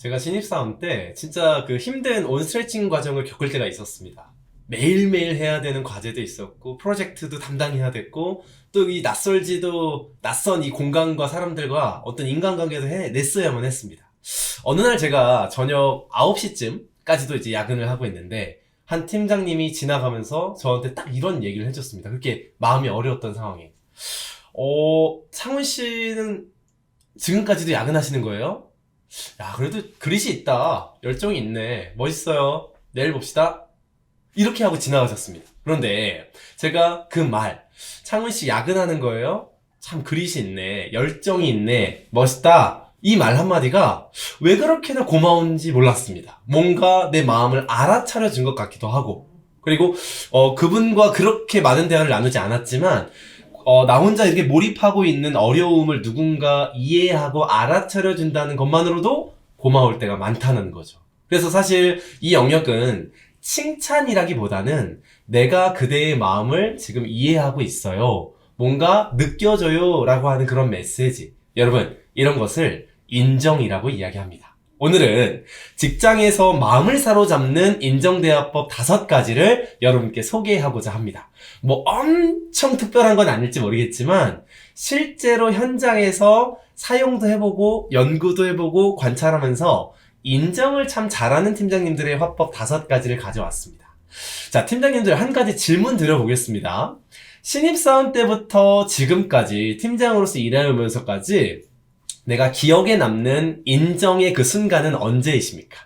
제가 신입사원 때 진짜 그 힘든 온스트레칭 과정을 겪을 때가 있었습니다. 매일매일 해야 되는 과제도 있었고, 프로젝트도 담당해야 됐고, 또 이 낯선 이 공간과 사람들과 어떤 인간관계도 해냈어야만 했습니다. 어느 날 제가 저녁 9시쯤까지도 이제 야근을 하고 있는데, 한 팀장님이 지나가면서 저한테 딱 이런 얘기를 해줬습니다. 그렇게 마음이 어려웠던 상황에. 상훈 씨는 지금까지도 야근하시는 거예요? 야, 그래도 그릇이 있다. 열정이 있네. 멋있어요. 내일 봅시다. 이렇게 하고 지나가셨습니다. 그런데 제가 그 말, 창훈 씨 야근하는 거예요? 참 그릇이 있네. 열정이 있네. 멋있다. 이 말 한마디가 왜 그렇게나 고마운지 몰랐습니다. 뭔가 내 마음을 알아차려 준 것 같기도 하고. 그리고 그분과 그렇게 많은 대화를 나누지 않았지만 나 혼자 이렇게 몰입하고 있는 어려움을 누군가 이해하고 알아차려 준다는 것만으로도 고마울 때가 많다는 거죠. 그래서 사실 이 영역은 칭찬이라기보다는 내가 그대의 마음을 지금 이해하고 있어요. 뭔가 느껴져요. 라고 하는 그런 메시지. 여러분, 이런 것을 인정이라고 이야기합니다. 오늘은 직장에서 마음을 사로잡는 인정대화법 5가지를 여러분께 소개하고자 합니다. 뭐 엄청 특별한 건 아닐지 모르겠지만 실제로 현장에서 사용도 해보고 연구도 해보고 관찰하면서 인정을 참 잘하는 팀장님들의 화법 5가지를 가져왔습니다. 자, 팀장님들 한 가지 질문 드려보겠습니다. 신입사원 때부터 지금까지 팀장으로서 일해오면서까지 내가 기억에 남는 인정의 그 순간은 언제이십니까?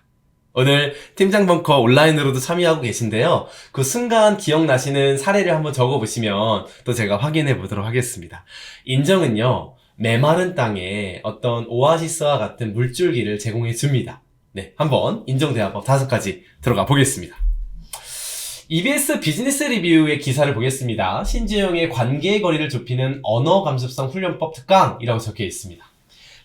오늘 팀장 벙커 온라인으로도 참여하고 계신데요. 그 순간 기억나시는 사례를 한번 적어보시면 또 제가 확인해 보도록 하겠습니다. 인정은요, 메마른 땅에 어떤 오아시스와 같은 물줄기를 제공해 줍니다. 네, 한번 인정대화법 5가지 들어가 보겠습니다. EBS 비즈니스 리뷰의 기사를 보겠습니다. 신지영의 관계의 거리를 좁히는 언어 감수성 훈련법 특강이라고 적혀 있습니다.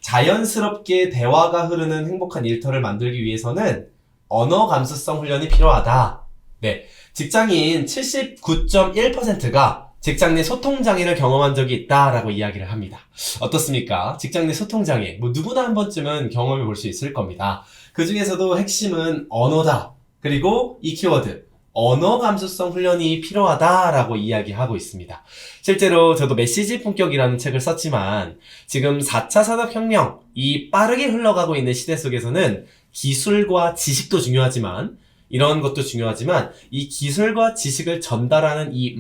자연스럽게 대화가 흐르는 행복한 일터를 만들기 위해서는 언어 감수성 훈련이 필요하다. 네, 직장인 79.1%가 직장 내 소통장애를 경험한 적이 있다라고 이야기를 합니다. 어떻습니까? 직장 내 소통장애, 뭐 누구나 한 번쯤은 경험해 볼 수 있을 겁니다. 그 중에서도 핵심은 언어다. 그리고 이 키워드, 언어 감수성 훈련이 필요하다라고 이야기하고 있습니다. 실제로 저도 메시지 품격이라는 책을 썼지만 지금 4차 산업혁명, 이 빠르게 흘러가고 있는 시대 속에서는 기술과 지식도 중요하지만 이런 것도 중요하지만 이 기술과 지식을 전달하는 이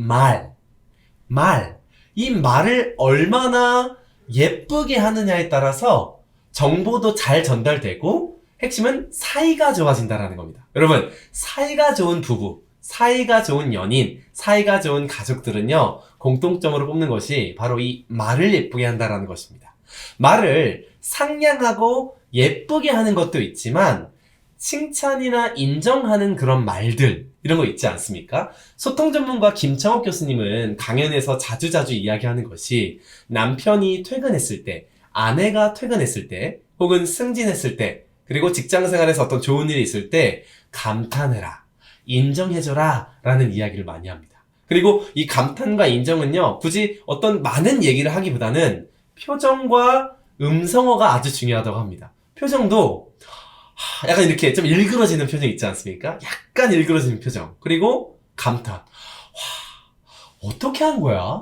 이 말을 얼마나 예쁘게 하느냐에 따라서 정보도 잘 전달되고 핵심은 사이가 좋아진다라는 겁니다. 여러분, 사이가 좋은 부부, 사이가 좋은 연인, 사이가 좋은 가족들은요, 공통점으로 뽑는 것이 바로 이 말을 예쁘게 한다라는 것입니다. 말을 상냥하고 예쁘게 하는 것도 있지만 칭찬이나 인정하는 그런 말들, 이런 거 있지 않습니까? 소통 전문가 김창옥 교수님은 강연에서 자주자주 이야기하는 것이 남편이 퇴근했을 때, 아내가 퇴근했을 때, 혹은 승진했을 때, 그리고 직장생활에서 어떤 좋은 일이 있을 때 감탄해라, 인정해줘라 라는 이야기를 많이 합니다. 그리고 이 감탄과 인정은요, 굳이 어떤 많은 얘기를 하기보다는 표정과 음성어가 아주 중요하다고 합니다. 표정도 약간 이렇게 좀 일그러지는 표정 있지 않습니까? 약간 일그러지는 표정. 그리고 감탄. 와, 어떻게 한 거야?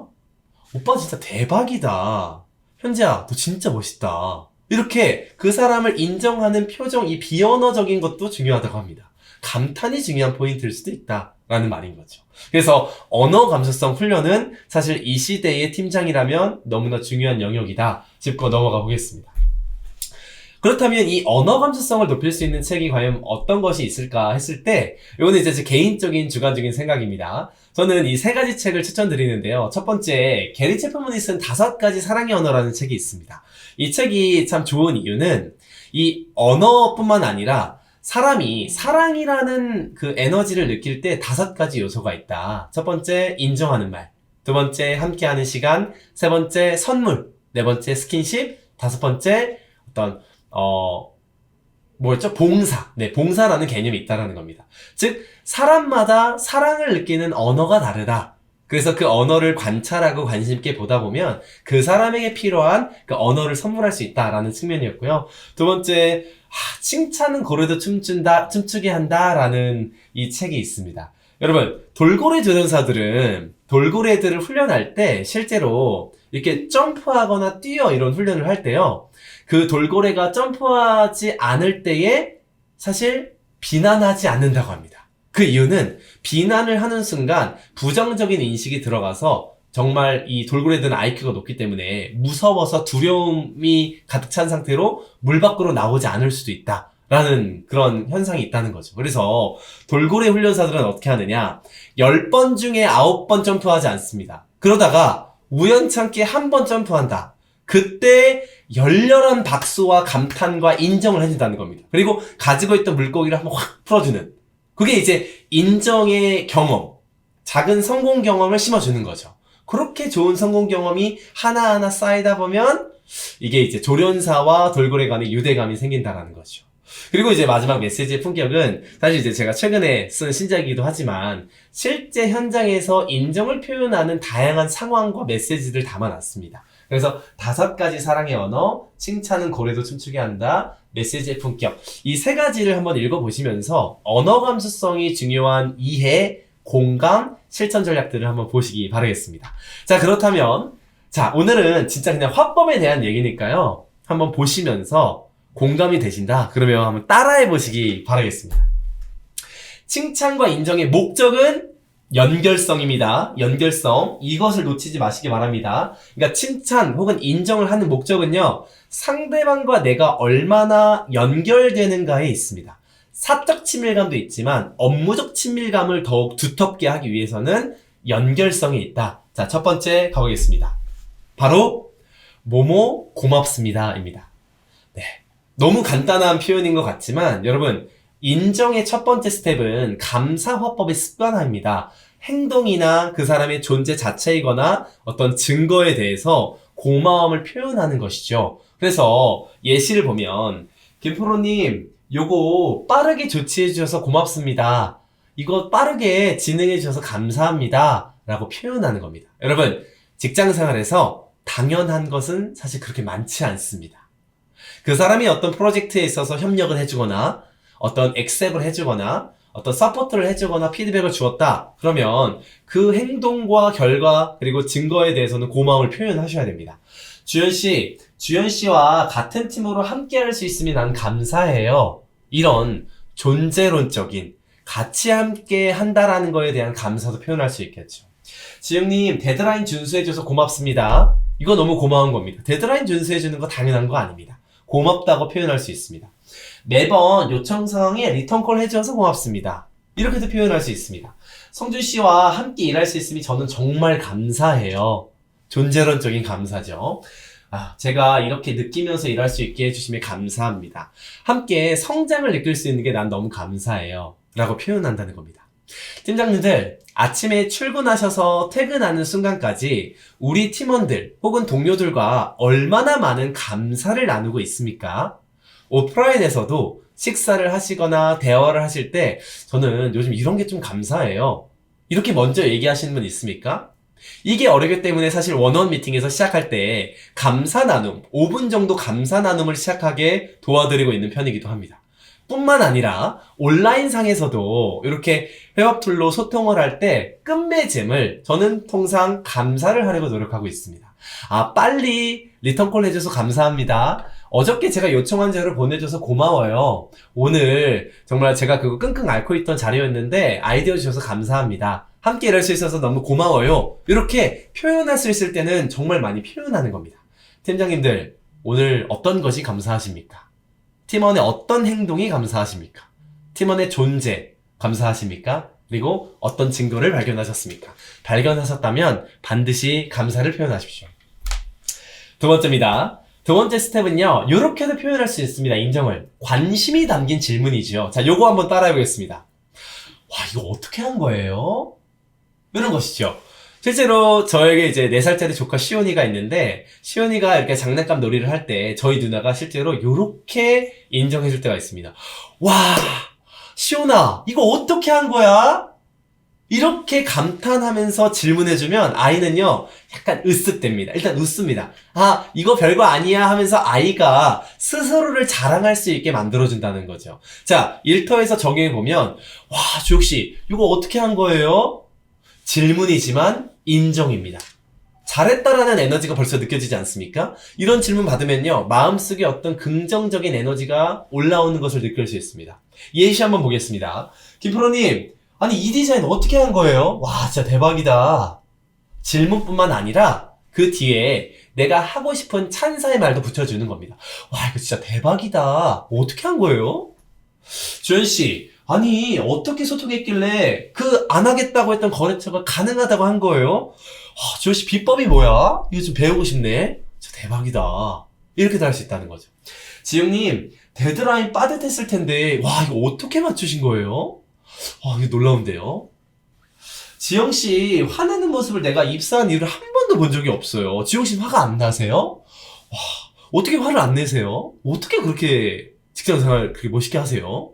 오빠 진짜 대박이다. 현지야, 너 진짜 멋있다. 이렇게 그 사람을 인정하는 표정, 이 비언어적인 것도 중요하다고 합니다. 감탄이 중요한 포인트일 수도 있다라는 말인 거죠. 그래서 언어 감수성 훈련은 사실 이 시대의 팀장이라면 너무나 중요한 영역이다 짚고 넘어가 보겠습니다. 그렇다면 이 언어 감수성을 높일 수 있는 책이 과연 어떤 것이 있을까 했을 때, 이거는 이제 제 개인적인 주관적인 생각입니다. 저는 이 3가지 책을 추천드리는데요. 첫 번째, 게리 체프먼이 쓴 5가지 사랑의 언어라는 책이 있습니다. 이 책이 참 좋은 이유는 이 언어뿐만 아니라 사람이 사랑이라는 그 에너지를 느낄 때 5가지 요소가 있다. 첫 번째, 인정하는 말. 두 번째, 함께하는 시간. 세 번째, 선물. 네 번째, 스킨십. 5번째, 어떤 뭐였죠? 봉사. 네, 봉사라는 개념이 있다라는 겁니다. 즉, 사람마다 사랑을 느끼는 언어가 다르다. 그래서 그 언어를 관찰하고 관심 있게 보다 보면 그 사람에게 필요한 그 언어를 선물할 수 있다라는 측면이었고요. 두 번째, 칭찬은 고래도 춤추게 한다라는 이 책이 있습니다. 여러분, 돌고래 조련사들은 돌고래들을 훈련할 때 실제로 이렇게 점프하거나 뛰어 이런 훈련을 할 때요. 그 돌고래가 점프하지 않을 때에 사실 비난하지 않는다고 합니다. 그 이유는 비난을 하는 순간 부정적인 인식이 들어가서 정말 이 돌고래들은 IQ가 높기 때문에 무서워서 두려움이 가득 찬 상태로 물 밖으로 나오지 않을 수도 있다. 라는 그런 현상이 있다는 거죠. 그래서 돌고래 훈련사들은 어떻게 하느냐? 10번 중에 9번 점프하지 않습니다. 그러다가 우연찮게 한 번 점프한다. 그때 열렬한 박수와 감탄과 인정을 해준다는 겁니다. 그리고 가지고 있던 물고기를 한번 확 풀어주는. 그게 이제 인정의 경험, 작은 성공 경험을 심어주는 거죠. 그렇게 좋은 성공 경험이 하나하나 쌓이다 보면 이게 이제 조련사와 돌고래 간의 유대감이 생긴다라는 거죠. 그리고 이제 마지막 메시지의 품격은 사실 이제 제가 최근에 쓴 신작이기도 하지만 실제 현장에서 인정을 표현하는 다양한 상황과 메시지를 담아놨습니다. 그래서 5가지 사랑의 언어, 칭찬은 고래도 춤추게 한다, 메시지의 품격. 이 3가지를 한번 읽어보시면서 언어 감수성이 중요한 이해, 공감, 실천 전략들을 한번 보시기 바라겠습니다. 자, 그렇다면 자, 오늘은 진짜 그냥 화법에 대한 얘기니까요. 한번 보시면서 공감이 되신다? 그러면 한번 따라해 보시기 바라겠습니다. 칭찬과 인정의 목적은 연결성입니다. 연결성. 이것을 놓치지 마시기 바랍니다. 그러니까 칭찬 혹은 인정을 하는 목적은요. 상대방과 내가 얼마나 연결되는가에 있습니다. 사적 친밀감도 있지만 업무적 친밀감을 더욱 두텁게 하기 위해서는 연결성이 있다. 자, 첫 번째 가보겠습니다. 바로 뭐뭐 고맙습니다입니다. 네. 너무 간단한 표현인 것 같지만 여러분 인정의 첫 번째 스텝은 감사 화법의 습관화입니다. 행동이나 그 사람의 존재 자체이거나 어떤 증거에 대해서 고마움을 표현하는 것이죠. 그래서 예시를 보면 김프로님 요거 빠르게 조치해 주셔서 고맙습니다. 이거 빠르게 진행해 주셔서 감사합니다. 라고 표현하는 겁니다. 여러분 직장 생활에서 당연한 것은 사실 그렇게 많지 않습니다. 그 사람이 어떤 프로젝트에 있어서 협력을 해주거나 어떤 액셉을 해주거나 어떤 서포트를 해주거나 피드백을 주었다. 그러면 그 행동과 결과 그리고 증거에 대해서는 고마움을 표현하셔야 됩니다. 주현 씨와 같은 팀으로 함께 할 수 있으면 난 감사해요. 이런 존재론적인 같이 함께 한다라는 거에 대한 감사도 표현할 수 있겠죠. 지영님 데드라인 준수해줘서 고맙습니다. 이거 너무 고마운 겁니다. 데드라인 준수해주는 거 당연한 거 아닙니다. 고맙다고 표현할 수 있습니다. 매번 요청사항에 리턴콜 해줘서 고맙습니다. 이렇게도 표현할 수 있습니다. 성준 씨와 함께 일할 수 있으니 저는 정말 감사해요. 존재론적인 감사죠. 제가 이렇게 느끼면서 일할 수 있게 해주시면 감사합니다. 함께 성장을 느낄 수 있는 게 난 너무 감사해요. 라고 표현한다는 겁니다. 팀장님들, 아침에 출근하셔서 퇴근하는 순간까지 우리 팀원들 혹은 동료들과 얼마나 많은 감사를 나누고 있습니까? 오프라인에서도 식사를 하시거나 대화를 하실 때 저는 요즘 이런 게 좀 감사해요. 이렇게 먼저 얘기하시는 분 있습니까? 이게 어렵기 때문에 사실 원어원 미팅에서 시작할 때 감사 나눔, 5분 정도 감사 나눔을 시작하게 도와드리고 있는 편이기도 합니다. 뿐만 아니라 온라인상에서도 이렇게 회화 툴로 소통을 할 때 끝맺음을 저는 통상 감사를 하려고 노력하고 있습니다. 빨리 리턴콜 해줘서 감사합니다. 어저께 제가 요청한 자료를 보내줘서 고마워요. 오늘 정말 제가 그거 끙끙 앓고 있던 자료였는데 아이디어 주셔서 감사합니다. 함께 일할 수 있어서 너무 고마워요. 이렇게 표현할 수 있을 때는 정말 많이 표현하는 겁니다. 팀장님들, 오늘 어떤 것이 감사하십니까? 팀원의 어떤 행동이 감사하십니까? 팀원의 존재 감사하십니까? 그리고 어떤 증거를 발견하셨습니까? 발견하셨다면 반드시 감사를 표현하십시오. 두 번째입니다. 두 번째 스텝은요, 이렇게도 표현할 수 있습니다. 인정을. 관심이 담긴 질문이죠. 자, 요거 한번 따라해 보겠습니다. 와, 이거 어떻게 한 거예요? 이런 것이죠. 실제로 저에게 이제 4살짜리 조카 시온이가 있는데, 시온이가 이렇게 장난감 놀이를 할 때 저희 누나가 실제로 이렇게 인정해 줄 때가 있습니다. 와, 시온아, 이거 어떻게 한 거야? 이렇게 감탄하면서 질문해주면 아이는요, 약간 으쓱됩니다. 일단 웃습니다. 아, 이거 별거 아니야 하면서 아이가 스스로를 자랑할 수 있게 만들어준다는 거죠. 자, 일터에서 적용해보면, 와, 주혁씨, 이거 어떻게 한 거예요? 질문이지만 인정입니다. 잘했다라는 에너지가 벌써 느껴지지 않습니까? 이런 질문 받으면요, 마음속에 어떤 긍정적인 에너지가 올라오는 것을 느낄 수 있습니다. 예시 한번 보겠습니다. 김프로님, 아니 이 디자인 어떻게 한 거예요? 와, 진짜 대박이다. 질문뿐만 아니라 그 뒤에 내가 하고 싶은 찬사의 말도 붙여주는 겁니다. 와, 이거 진짜 대박이다. 어떻게 한 거예요? 주현씨, 아니 어떻게 소통했길래 그 안 하겠다고 했던 거래처가 가능하다고 한 거예요? 와, 주현씨 비법이 뭐야? 이거 좀 배우고 싶네. 진짜 대박이다. 이렇게도 할 수 있다는 거죠. 지영님, 데드라인 빠듯했을 텐데 와, 이거 어떻게 맞추신 거예요? 와, 이거 놀라운데요? 지영씨, 화내는 모습을 내가 입사한 이후로 한 번도 본 적이 없어요. 지영씨 화가 안 나세요? 와, 어떻게 화를 안 내세요? 어떻게 그렇게 직장생활 그렇게 멋있게 하세요?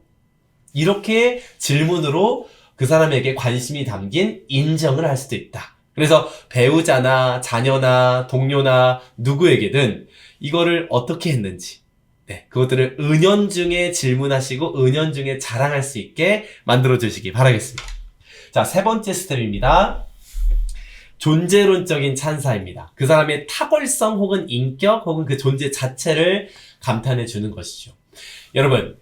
이렇게 질문으로 그 사람에게 관심이 담긴 인정을 할 수도 있다. 그래서 배우자나 자녀나 동료나 누구에게든 이거를 어떻게 했는지, 네, 그것들을 은연중에 질문하시고 은연중에 자랑할 수 있게 만들어 주시기 바라겠습니다. 자, 세 번째 스텝입니다. 존재론적인 찬사입니다. 그 사람의 탁월성 혹은 인격 혹은 그 존재 자체를 감탄해 주는 것이죠. 여러분,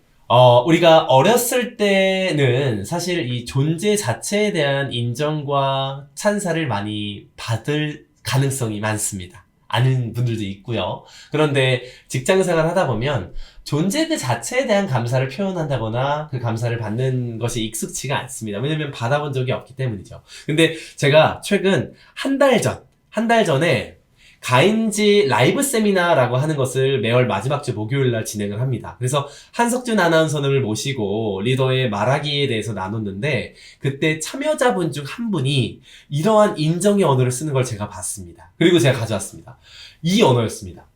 우리가 어렸을 때는 사실 이 존재 자체에 대한 인정과 찬사를 많이 받을 가능성이 많습니다. 아는 분들도 있고요. 그런데 직장 생활 하다 보면 존재 그 자체에 대한 감사를 표현한다거나 그 감사를 받는 것이 익숙치가 않습니다. 왜냐면 받아본 적이 없기 때문이죠. 근데 제가 최근 한 달 전에 가인지 라이브 세미나라고 하는 것을 매월 마지막 주 목요일 날 진행을 합니다. 그래서 한석준 아나운서님을 모시고 리더의 말하기에 대해서 나눴는데 그때 참여자분 중 한 분이 이러한 인정의 언어를 쓰는 걸 제가 봤습니다. 그리고 제가 가져왔습니다. 이 언어였습니다.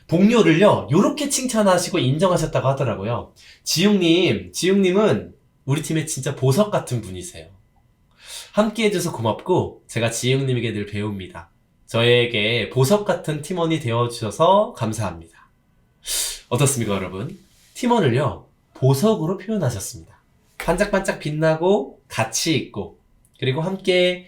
동료를요, 요렇게 칭찬하시고 인정하셨다고 하더라고요. 지웅님은 우리 팀의 진짜 보석 같은 분이세요. 함께 해줘서 고맙고 제가 지웅님에게 늘 배웁니다. 저에게 보석 같은 팀원이 되어주셔서 감사합니다. 어떻습니까, 여러분? 팀원을요, 보석으로 표현하셨습니다. 반짝반짝 빛나고, 가치 있고, 그리고 함께,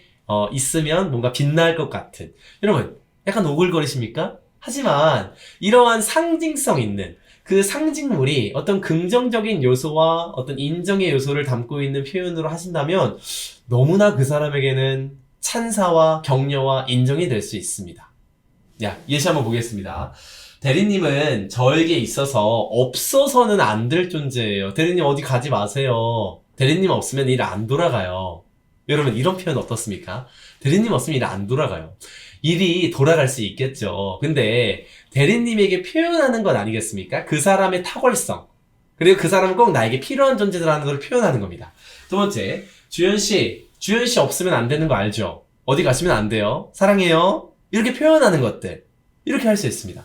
있으면 뭔가 빛날 것 같은. 여러분, 약간 오글거리십니까? 하지만, 이러한 상징성 있는, 그 상징물이 어떤 긍정적인 요소와 어떤 인정의 요소를 담고 있는 표현으로 하신다면, 너무나 그 사람에게는 찬사와 격려와 인정이 될 수 있습니다. 야, 예시 한번 보겠습니다. 대리님은 저에게 있어서 없어서는 안 될 존재예요. 대리님 어디 가지 마세요. 대리님 없으면 일 안 돌아가요. 여러분, 이런 표현 어떻습니까? 대리님 없으면 일 안 돌아가요. 일이 돌아갈 수 있겠죠. 근데 대리님에게 표현하는 건 아니겠습니까? 그 사람의 탁월성, 그리고 그 사람은 꼭 나에게 필요한 존재라는 걸 표현하는 겁니다. 두 번째, 주현씨 없으면 안 되는 거 알죠? 어디 가시면 안 돼요. 사랑해요. 이렇게 표현하는 것들. 이렇게 할 수 있습니다.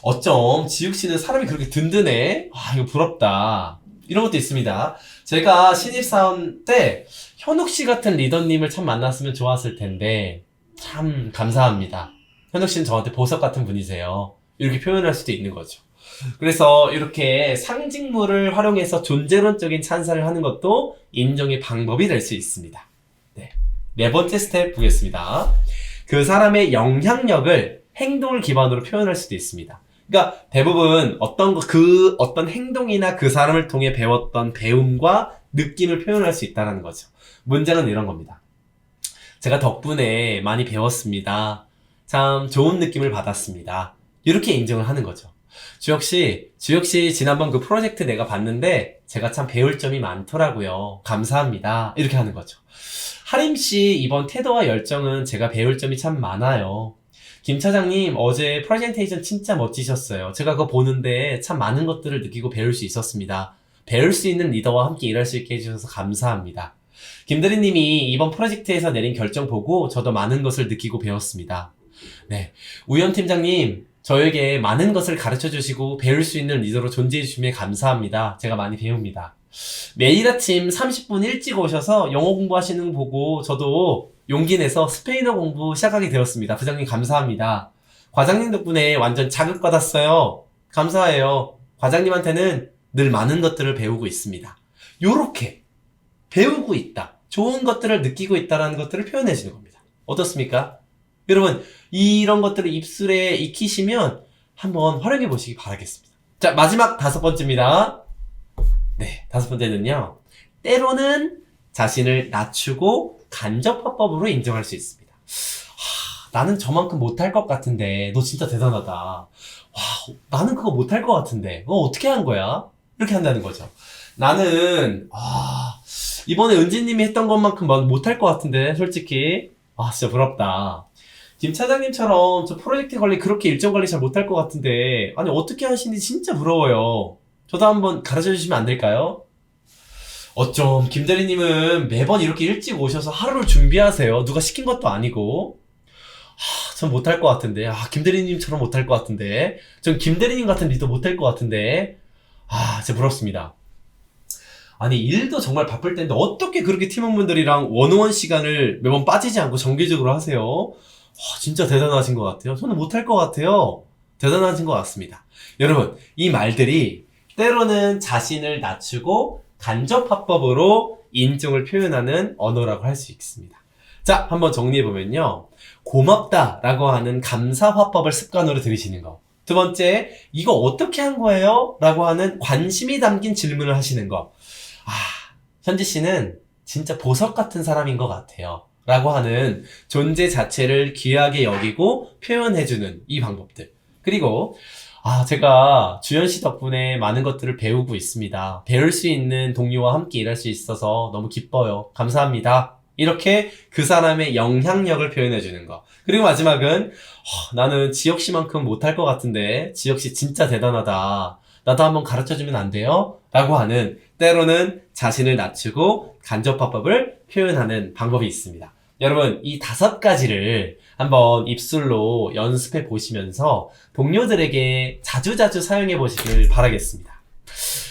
어쩜 지욱씨는 사람이 그렇게 든든해? 아, 이거 부럽다. 이런 것도 있습니다. 제가 신입사원 때 현욱씨 같은 리더님을 참 만났으면 좋았을 텐데 참 감사합니다. 현욱씨는 저한테 보석 같은 분이세요. 이렇게 표현할 수도 있는 거죠. 그래서 이렇게 상징물을 활용해서 존재론적인 찬사를 하는 것도 인정의 방법이 될 수 있습니다. 네 번째 스텝 보겠습니다. 그 사람의 영향력을 행동을 기반으로 표현할 수도 있습니다. 그러니까 대부분 어떤 행동이나 그 사람을 통해 배웠던 배움과 느낌을 표현할 수 있다는 거죠. 문장은 이런 겁니다. 제가 덕분에 많이 배웠습니다. 참 좋은 느낌을 받았습니다. 이렇게 인정을 하는 거죠. 주혁씨 지난번 그 프로젝트 내가 봤는데 제가 참 배울 점이 많더라고요. 감사합니다. 이렇게 하는 거죠. 하림씨 이번 태도와 열정은 제가 배울 점이 참 많아요. 김 차장님 어제 프레젠테이션 진짜 멋지셨어요. 제가 그거 보는데 참 많은 것들을 느끼고 배울 수 있었습니다. 배울 수 있는 리더와 함께 일할 수 있게 해주셔서 감사합니다. 김대리님이 이번 프로젝트에서 내린 결정 보고 저도 많은 것을 느끼고 배웠습니다. 네, 우현 팀장님 저에게 많은 것을 가르쳐 주시고 배울 수 있는 리더로 존재해 주시면 감사합니다. 제가 많이 배웁니다. 매일 아침 30분 일찍 오셔서 영어 공부하시는 거 보고 저도 용기 내서 스페인어 공부 시작하게 되었습니다. 부장님 감사합니다. 과장님 덕분에 완전 자극받았어요. 감사해요. 과장님한테는 늘 많은 것들을 배우고 있습니다. 요렇게 배우고 있다. 좋은 것들을 느끼고 있다는 것들을 표현해 주는 겁니다. 어떻습니까? 여러분, 이런 것들을 입술에 익히시면 한번 활용해 보시기 바라겠습니다. 자, 마지막 5번째입니다. 네, 5번째는요. 때로는 자신을 낮추고 간접화법으로 인정할 수 있습니다. 나는 저만큼 못할 것 같은데 너 진짜 대단하다. 와, 나는 그거 못할 것 같은데 어떻게 한 거야? 이렇게 한다는 거죠. 나는 이번에 은지님이 했던 것만큼 못할 것 같은데 솔직히 진짜 부럽다. 김 차장님처럼 저 프로젝트 관리 그렇게 일정 관리 잘 못할 것 같은데 아니 어떻게 하시는지 진짜 부러워요. 저도 한번 가르쳐 주시면 안 될까요? 어쩜 김 대리님은 매번 이렇게 일찍 오셔서 하루를 준비하세요. 누가 시킨 것도 아니고. 전 못할 것 같은데. 김 대리님처럼 못할 것 같은데. 전 김 대리님 같은 리더 못할 것 같은데. 진짜 부럽습니다. 아니 일도 정말 바쁠 텐데 어떻게 그렇게 팀원분들이랑 원오원 시간을 매번 빠지지 않고 정기적으로 하세요? 진짜 대단하신 것 같아요. 저는 못할 것 같아요. 대단하신 것 같습니다. 여러분, 이 말들이 때로는 자신을 낮추고 간접화법으로 인정을 표현하는 언어라고 할 수 있습니다. 자, 한번 정리해보면요. 고맙다라고 하는 감사화법을 습관으로 들이시는 거. 두 번째, 이거 어떻게 한 거예요? 라고 하는 관심이 담긴 질문을 하시는 거. 현지 씨는 진짜 보석 같은 사람인 것 같아요. 라고 하는 존재 자체를 귀하게 여기고 표현해주는 이 방법들. 그리고 제가 주현 씨 덕분에 많은 것들을 배우고 있습니다. 배울 수 있는 동료와 함께 일할 수 있어서 너무 기뻐요. 감사합니다. 이렇게 그 사람의 영향력을 표현해주는 거. 그리고 마지막은 나는 지혁 씨만큼 못할 것 같은데 지혁 씨 진짜 대단하다. 나도 한번 가르쳐주면 안 돼요? 라고 하는 때로는 자신을 낮추고 간접화법을 표현하는 방법이 있습니다. 여러분, 이 5가지를 한번 입술로 연습해 보시면서 동료들에게 자주자주 사용해 보시길 바라겠습니다.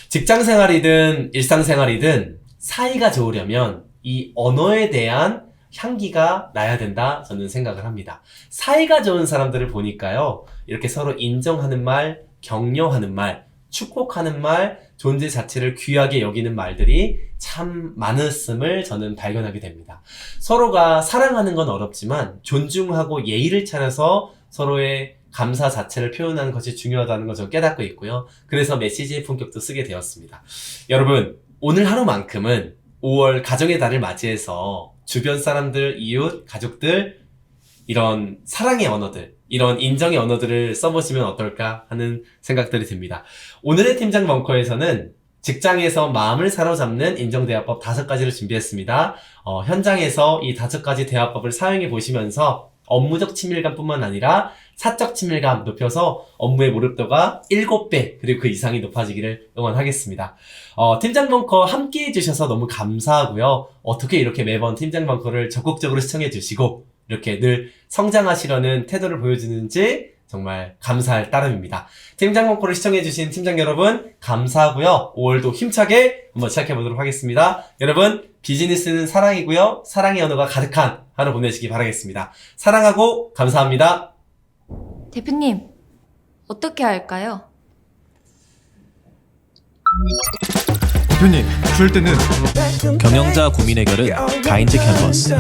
직장 생활이든 일상생활이든 사이가 좋으려면 이 언어에 대한 향기가 나야 된다 저는 생각을 합니다. 사이가 좋은 사람들을 보니까요. 이렇게 서로 인정하는 말, 격려하는 말, 축복하는 말, 존재 자체를 귀하게 여기는 말들이 참 많았음을 저는 발견하게 됩니다. 서로가 사랑하는 건 어렵지만 존중하고 예의를 차려서 서로의 감사 자체를 표현하는 것이 중요하다는 걸 저는 깨닫고 있고요. 그래서 메시지의 품격도 쓰게 되었습니다. 여러분, 오늘 하루만큼은 5월 가정의 달을 맞이해서 주변 사람들, 이웃, 가족들 이런 사랑의 언어들, 이런 인정의 언어들을 써보시면 어떨까 하는 생각들이 듭니다. 오늘의 팀장 벙커에서는 직장에서 마음을 사로잡는 인정대화법 5가지를 준비했습니다. 현장에서 이 5가지 대화법을 사용해 보시면서 업무적 친밀감뿐만 아니라 사적 친밀감 높여서 업무의 몰입도가 7배 그리고 그 이상이 높아지기를 응원하겠습니다. 팀장 벙커 함께 해주셔서 너무 감사하고요. 어떻게 이렇게 매번 팀장 벙커를 적극적으로 시청해 주시고 이렇게 늘 성장하시려는 태도를 보여주는지 정말 감사할 따름입니다. 팀장 벙커를 시청해주신 팀장 여러분 감사하고요. 5월도 힘차게 한번 시작해보도록 하겠습니다. 여러분 비즈니스는 사랑이고요. 사랑의 언어가 가득한 하루 보내시기 바라겠습니다. 사랑하고 감사합니다. 대표님, 어떻게 할까요? 대표님, 그럴 때는 경영자 고민 해결은 가인즈 캔버스.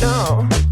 No.